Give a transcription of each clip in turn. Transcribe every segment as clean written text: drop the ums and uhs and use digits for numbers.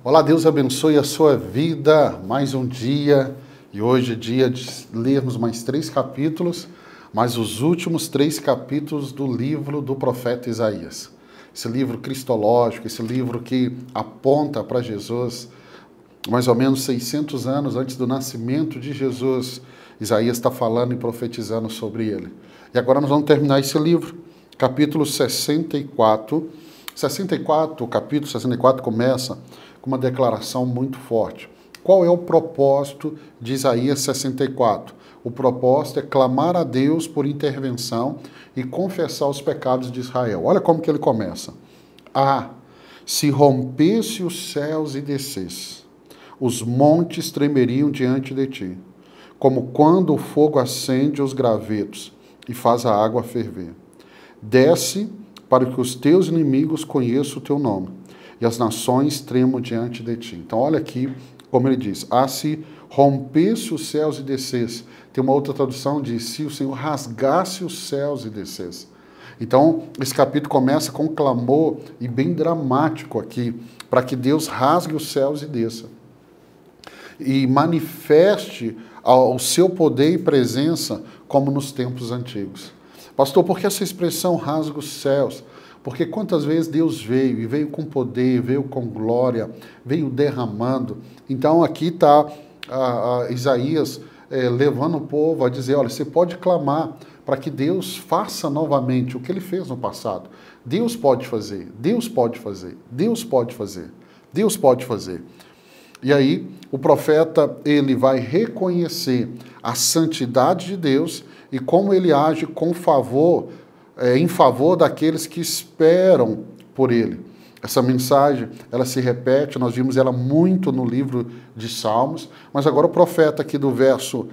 Olá, Deus abençoe a sua vida, mais um dia, e hoje é dia de lermos mais 3 capítulos, mais os últimos 3 capítulos do livro do profeta Isaías. Esse livro cristológico, esse livro que aponta para Jesus, mais ou menos 600 anos antes do nascimento de Jesus, Isaías está falando e profetizando sobre ele. E agora nós vamos terminar esse livro, capítulo 64. O capítulo 64 começa com uma declaração muito forte. Qual é o propósito de Isaías 64? O propósito é clamar a Deus por intervenção e confessar os pecados de Israel. Olha como que ele começa. Se rompesse os céus e descesse, os montes tremeriam diante de ti, como quando o fogo acende os gravetos e faz a água ferver. Desce para que os teus inimigos conheçam o teu nome, e as nações tremam diante de ti. Então, olha aqui como ele diz, se rompesse os céus e descesse. Tem uma outra tradução de se o Senhor rasgasse os céus e descesse. Então, esse capítulo começa com um clamor, e bem dramático aqui, para que Deus rasgue os céus e desça. E manifeste o seu poder e presença como nos tempos antigos. Pastor, por que essa expressão rasga os céus? Porque quantas vezes Deus veio, e veio com poder, veio com glória, veio derramando. Então aqui está Isaías levando o povo a dizer, olha, você pode clamar para que Deus faça novamente o que ele fez no passado. Deus pode fazer, Deus pode fazer, Deus pode fazer, Deus pode fazer. E aí o profeta ele vai reconhecer a santidade de Deus e como ele age com favor, em favor daqueles que esperam por ele. Essa mensagem, ela se repete, nós vimos ela muito no livro de Salmos, mas agora o profeta aqui do verso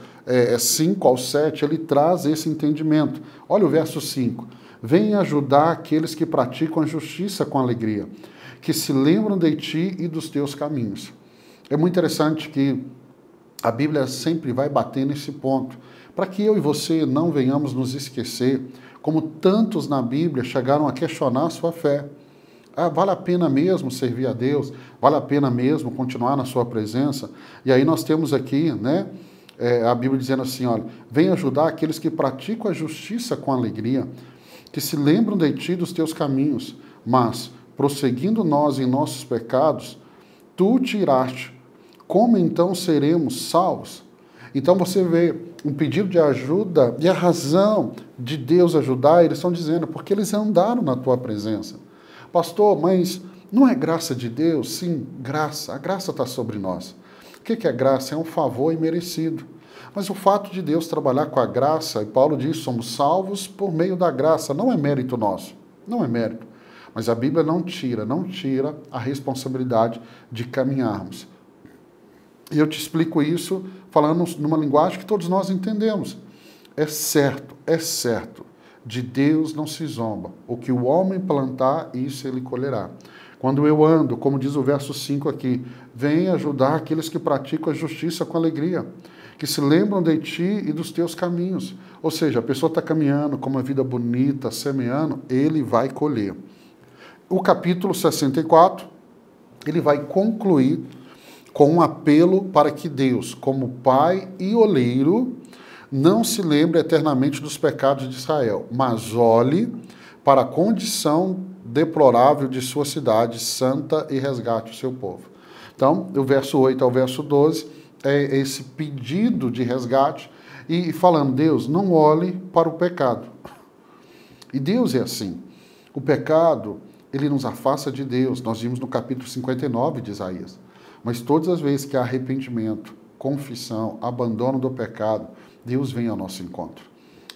5 ao 7, ele traz esse entendimento. Olha o verso 5. Vem ajudar aqueles que praticam a justiça com alegria, que se lembram de ti e dos teus caminhos. É muito interessante que a Bíblia sempre vai bater nesse ponto, para que eu e você não venhamos nos esquecer, como tantos na Bíblia chegaram a questionar a sua fé. Vale a pena mesmo servir a Deus? Vale a pena mesmo continuar na sua presença? E aí nós temos aqui, né, a Bíblia dizendo assim, olha, vem ajudar aqueles que praticam a justiça com alegria, que se lembram de ti e dos teus caminhos, mas, prosseguindo nós em nossos pecados, tu tiraste. Como então seremos salvos? Então você vê um pedido de ajuda e a razão de Deus ajudar, eles estão dizendo, porque eles andaram na tua presença. Pastor, mas não é graça de Deus? Sim, graça. A graça está sobre nós. O que é graça? É um favor imerecido. Mas o fato de Deus trabalhar com a graça, e Paulo diz, somos salvos por meio da graça, não é mérito nosso, não é mérito. Mas a Bíblia não tira a responsabilidade de caminharmos. E eu te explico isso falando numa linguagem que todos nós entendemos. É certo, de Deus não se zomba. O que o homem plantar, isso ele colherá. Quando eu ando, como diz o verso 5 aqui, vem ajudar aqueles que praticam a justiça com alegria, que se lembram de ti e dos teus caminhos. Ou seja, a pessoa está caminhando com uma vida bonita, semeando, ele vai colher. O capítulo 64, ele vai concluir com um apelo para que Deus, como Pai e oleiro, não se lembre eternamente dos pecados de Israel, mas olhe para a condição deplorável de sua cidade santa e resgate o seu povo. Então, do verso 8 ao verso 12, é esse pedido de resgate, e falando, Deus, não olhe para o pecado. E Deus é assim. O pecado, ele nos afasta de Deus. Nós vimos no capítulo 59 de Isaías. Mas todas as vezes que há arrependimento, confissão, abandono do pecado, Deus vem ao nosso encontro.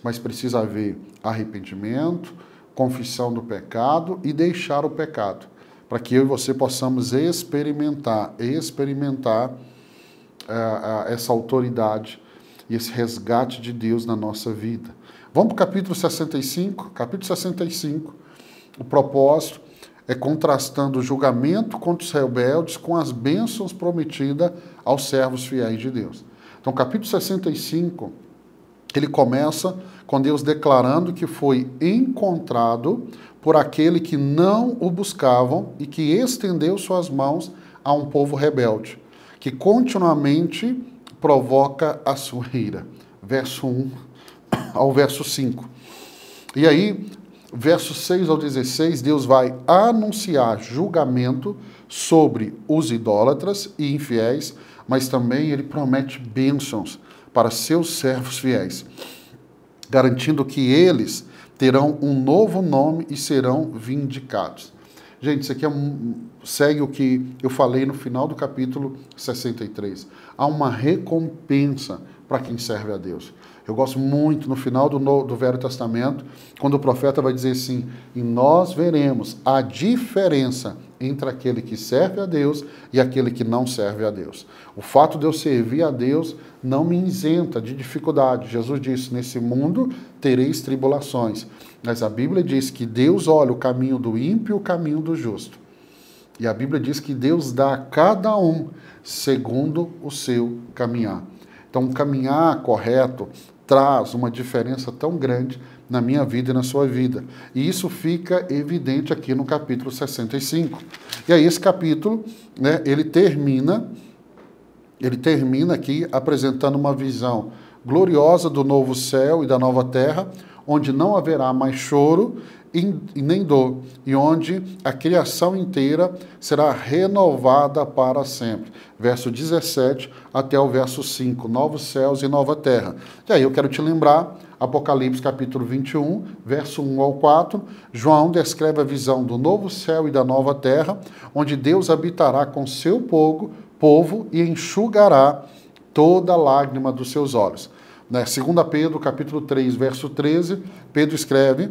Mas precisa haver arrependimento, confissão do pecado e deixar o pecado, para que eu e você possamos experimentar essa autoridade e esse resgate de Deus na nossa vida. Vamos para o capítulo 65. Capítulo 65, o propósito é contrastando o julgamento contra os rebeldes com as bênçãos prometidas aos servos fiéis de Deus. Então, capítulo 65, ele começa com Deus declarando que foi encontrado por aquele que não o buscavam e que estendeu suas mãos a um povo rebelde, que continuamente provoca a sua ira. Verso 1 ao verso 5. E aí, versos 6 ao 16, Deus vai anunciar julgamento sobre os idólatras e infiéis, mas também ele promete bênçãos para seus servos fiéis, garantindo que eles terão um novo nome e serão vindicados. Gente, isso aqui segue o que eu falei no final do capítulo 63. Há uma recompensa para quem serve a Deus. Eu gosto muito no final do Velho Testamento, quando o profeta vai dizer assim, e nós veremos a diferença entre aquele que serve a Deus e aquele que não serve a Deus. O fato de eu servir a Deus não me isenta de dificuldade. Jesus disse, nesse mundo tereis tribulações. Mas a Bíblia diz que Deus olha o caminho do ímpio e o caminho do justo. E a Bíblia diz que Deus dá a cada um segundo o seu caminhar. Então, um caminhar correto traz uma diferença tão grande na minha vida e na sua vida. E isso fica evidente aqui no capítulo 65. E aí esse capítulo, né, ele termina aqui apresentando uma visão gloriosa do novo céu e da nova terra, onde não haverá mais choro e nem dor, e onde a criação inteira será renovada para sempre. Verso 17 até o verso 5, novos céus e nova terra. E aí eu quero te lembrar, Apocalipse capítulo 21, verso 1 ao 4, João descreve a visão do novo céu e da nova terra, onde Deus habitará com seu povo e enxugará toda lágrima dos seus olhos. 2 Pedro, capítulo 3, verso 13, Pedro escreve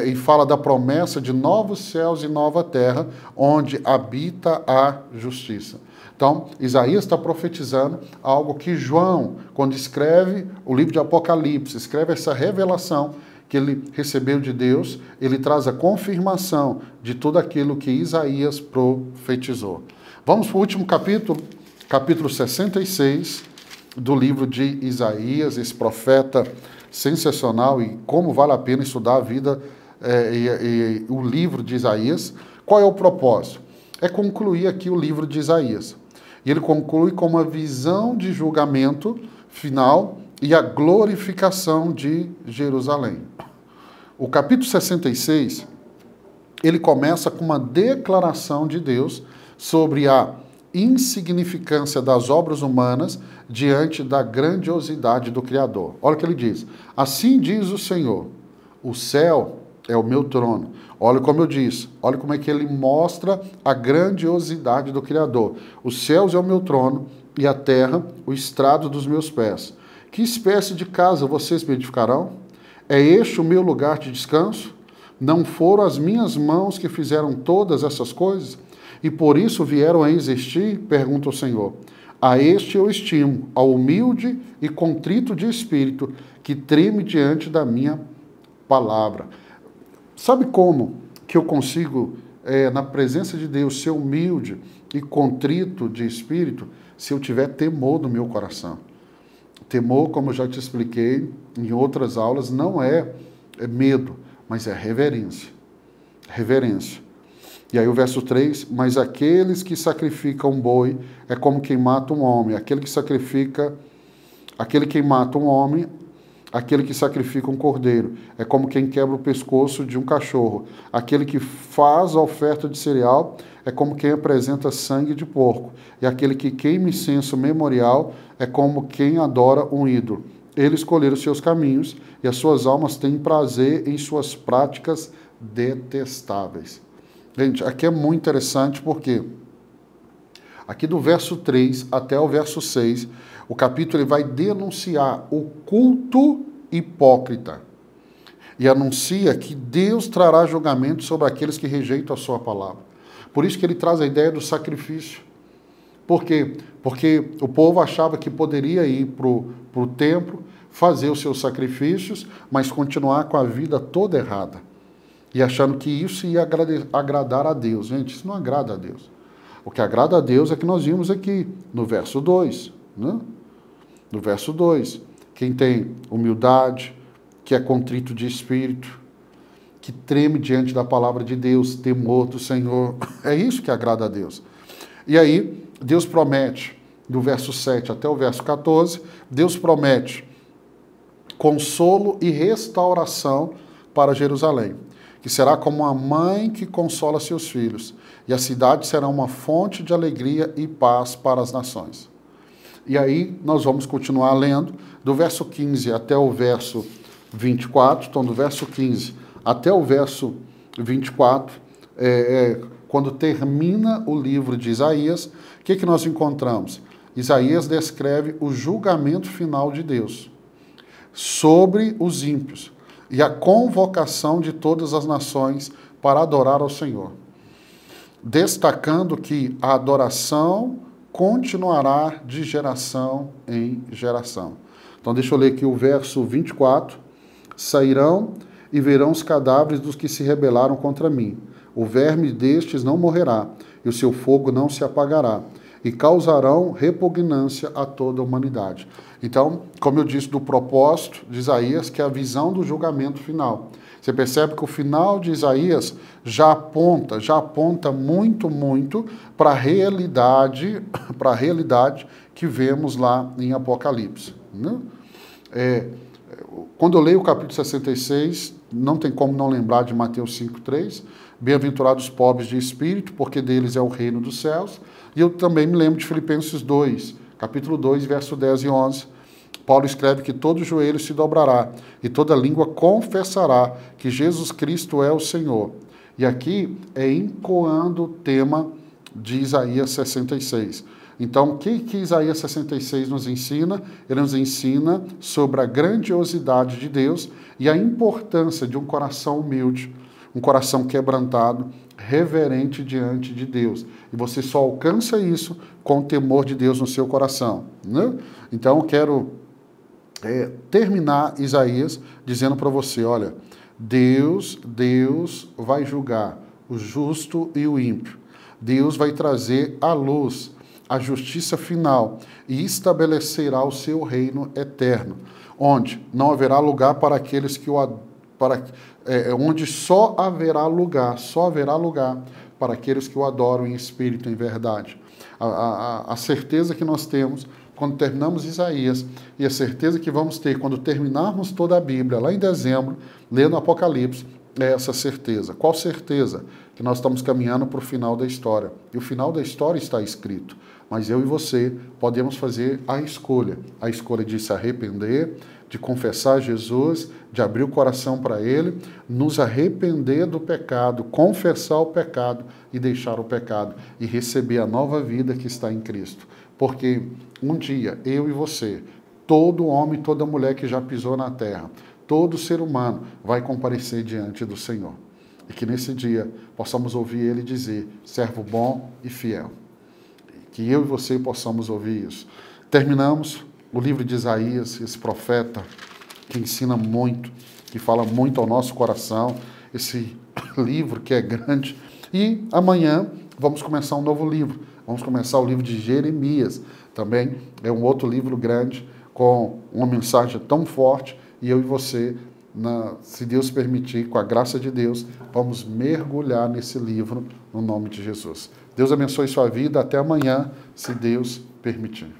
e fala da promessa de novos céus e nova terra, onde habita a justiça. Então, Isaías está profetizando algo que João, quando escreve o livro de Apocalipse, escreve essa revelação que ele recebeu de Deus, ele traz a confirmação de tudo aquilo que Isaías profetizou. Vamos para o último capítulo, capítulo 66, do livro de Isaías, esse profeta sensacional, e como vale a pena estudar a vida e o livro de Isaías. Qual é o propósito? É concluir aqui o livro de Isaías. E ele conclui com uma visão de julgamento final e a glorificação de Jerusalém. O capítulo 66, ele começa com uma declaração de Deus sobre a insignificância das obras humanas diante da grandiosidade do Criador. Olha o que ele diz. Assim diz o Senhor, o céu é o meu trono. Olha como eu disse, olha como é que ele mostra a grandiosidade do Criador. Os céus é o meu trono e a terra o estrado dos meus pés. Que espécie de casa vocês me edificarão? É este o meu lugar de descanso? Não foram as minhas mãos que fizeram todas essas coisas? E por isso vieram a existir? Pergunta o Senhor. A este eu estimo, ao humilde e contrito de espírito, que treme diante da minha palavra. Sabe como que eu consigo, na presença de Deus, ser humilde e contrito de espírito? Se eu tiver temor no meu coração. Temor, como eu já te expliquei em outras aulas, não é medo, mas é reverência. Reverência. E aí o verso 3, mas aqueles que sacrificam um boi é como quem mata um homem. Aquele que mata um homem, aquele que sacrifica um cordeiro, é como quem quebra o pescoço de um cachorro. Aquele que faz a oferta de cereal é como quem apresenta sangue de porco. E aquele que queima incenso memorial é como quem adora um ídolo. Eles escolheram seus caminhos e as suas almas têm prazer em suas práticas detestáveis. Gente, aqui é muito interessante porque aqui do verso 3 até o verso 6, o capítulo ele vai denunciar o culto hipócrita e anuncia que Deus trará julgamento sobre aqueles que rejeitam a sua palavra. Por isso que ele traz a ideia do sacrifício. Por quê? Porque o povo achava que poderia ir para o templo, fazer os seus sacrifícios, mas continuar com a vida toda errada. E achando que isso ia agradar a Deus. Gente, isso não agrada a Deus. O que agrada a Deus é que nós vimos aqui, no verso 2. Né? No verso 2. Quem tem humildade, que é contrito de espírito, que treme diante da palavra de Deus, temor do Senhor. É isso que agrada a Deus. E aí, Deus promete, do verso 7 até o verso 14, Deus promete consolo e restauração para Jerusalém, que será como uma mãe que consola seus filhos, e a cidade será uma fonte de alegria e paz para as nações. E aí nós vamos continuar lendo do verso 15 até o verso 24, então do verso 15 até o verso 24, quando termina o livro de Isaías, o que nós encontramos? Isaías descreve o julgamento final de Deus sobre os ímpios e a convocação de todas as nações para adorar ao Senhor, destacando que a adoração continuará de geração em geração. Então deixa eu ler aqui o verso 24. Sairão e verão os cadáveres dos que se rebelaram contra mim. O verme destes não morrerá, e o seu fogo não se apagará, e causarão repugnância a toda a humanidade. Então, como eu disse, do propósito de Isaías, que é a visão do julgamento final. Você percebe que o final de Isaías já aponta muito para a realidade que vemos lá em Apocalipse, né? Quando eu leio o capítulo 66, não tem como não lembrar de Mateus 5,3, bem-aventurados os pobres de espírito, porque deles é o reino dos céus. E eu também me lembro de Filipenses 2, capítulo 2, verso 10 e 11. Paulo escreve que todo joelho se dobrará e toda língua confessará que Jesus Cristo é o Senhor. E aqui é encoando o tema de Isaías 66. Então, o que Isaías 66 nos ensina? Ele nos ensina sobre a grandiosidade de Deus e a importância de um coração humilde, um coração quebrantado, reverente diante de Deus. E você só alcança isso com o temor de Deus no seu coração, né? Então, eu quero terminar Isaías dizendo para você, olha, Deus vai julgar o justo e o ímpio. Deus vai trazer à luz a justiça final e estabelecerá o seu reino eterno, onde não haverá lugar para aqueles que onde só haverá lugar para aqueles que o adoram em espírito e em verdade. A certeza que nós temos quando terminamos Isaías e a certeza que vamos ter quando terminarmos toda a Bíblia, lá em dezembro, lendo Apocalipse, é essa certeza. Qual certeza? Que nós estamos caminhando para o final da história. E o final da história está escrito. Mas eu e você podemos fazer a escolha de se arrepender, de confessar Jesus, de abrir o coração para Ele, nos arrepender do pecado, confessar o pecado e deixar o pecado e receber a nova vida que está em Cristo. Porque um dia, eu e você, todo homem, toda mulher que já pisou na terra, todo ser humano vai comparecer diante do Senhor. E que nesse dia possamos ouvir Ele dizer, servo bom e fiel. Que eu e você possamos ouvir isso. Terminamos o livro de Isaías, esse profeta que ensina muito, que fala muito ao nosso coração, esse livro que é grande. E amanhã vamos começar um novo livro. Vamos começar o livro de Jeremias. Também é um outro livro grande, com uma mensagem tão forte. E eu e você, se Deus permitir, com a graça de Deus, vamos mergulhar nesse livro no nome de Jesus. Deus abençoe sua vida. Até amanhã, se Deus permitir.